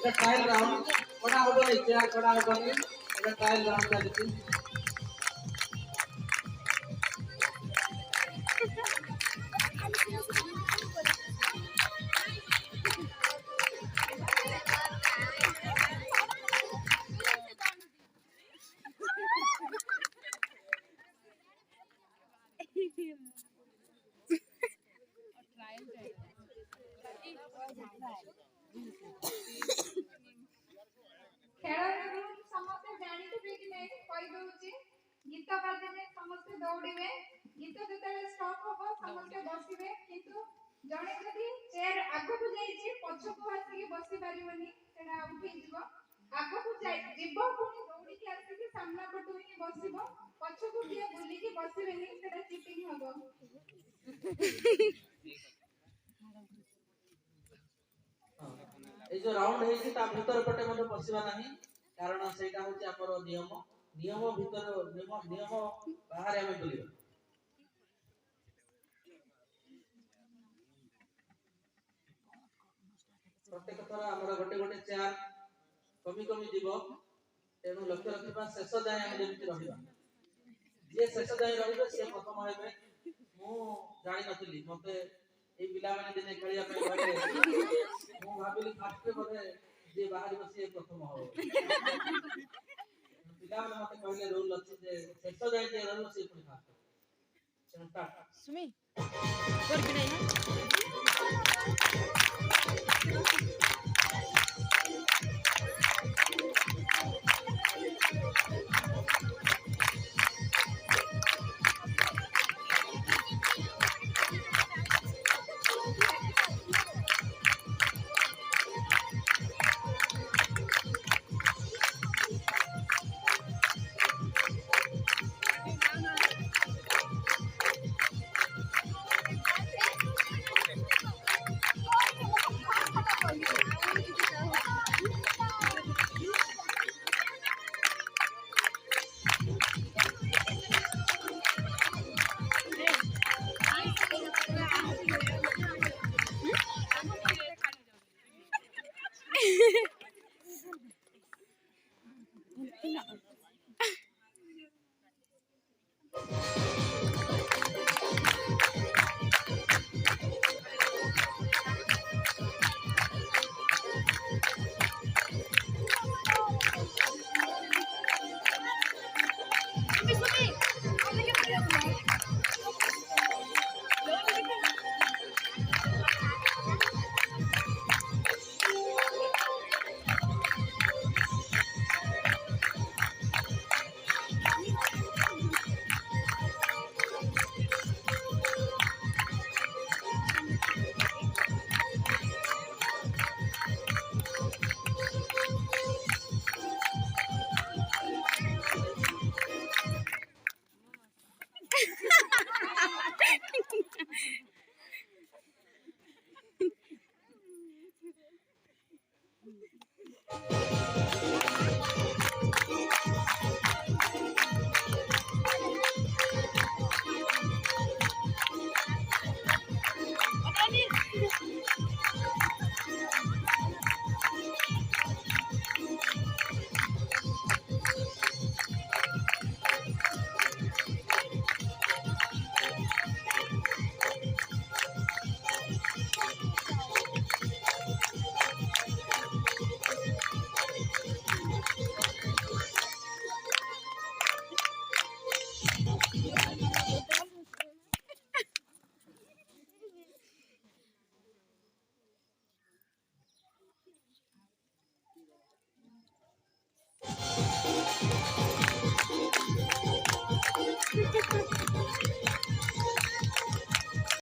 এটা trial round করা হবনি chair করা হবনি এটা ট্রায়াল রাউন্ড চালিছি ସମସ୍ତେ ଜାଣିଥିବେ କି ନାହିଁ କହିଦଉଛି ଗୀତ ବାଜିଲେ ସମସ୍ତେ ଦୌଡ଼ିବେ ଗୀତ ଯେତେବେଳେ ଷ୍ଟପ୍ ହବ ସମସ୍ତେ ବସିବେ କିନ୍ତୁ ଜଣେ ଯଦି ଚେୟାର ଆଗକୁ ଯାଇଛି ପଛକୁ ଆସିକି ବସି ପାରିବନି ସେଟା ଆଉଟ୍ ହେଇଯିବ ଆଗକୁ ଯିବ ପୁଣି ଦୌଡ଼ିକି ଆସିକି ସାମ୍ନା ପଟୁ ହିଁ ବସିବ ପଛକୁ କିଏ ବୁଲିକି ବସିବେନି ସେଟା ଚିଟିଂ ହବ এই যে রাউন্ড হয়েছে তা ভিতর পটে মধ্যে বসিবা ନାହିଁ কারণ সেইটা হচ্ছে আমার নিয়ম নিয়ম ভিতর নিয়ম বাহারে আমি বুলিবা প্রত্যেক থর আমার গোটে গোটে চেয়ার কমি কমি দিব তেণু লক্ষ্য রখিবা শেষ যায় আমি যেମିତି রহিবা যে শেষ যায় রহিবে সে প্রথম হবে ମୁଁ ଜାଣି ନଥିଲି ମତେ এই ପିଲାମାନେ ଦିନେ ଖେଳିବା ପାଇଁ କହିଲେ ମୁଁ ଭାବିଲି ଫାର୍ଷ୍ଟ ବୋଧେ ଯିଏ ବାହାରିବ ସିଏ ପ୍ରଥମ ହବ ପିଲାମାନେ ମତେ କହିଲେ ରୁଲ ଅଛି ଯେ ଶେଷ ଯାଏ ଯିଏ ରହିବ ସିଏ ପୁଣି ଫାର୍ଷ୍ଟ ତେଣୁ ଷ୍ଟାର୍ଟ ସୁମି ତୋର କି ନାହିଁ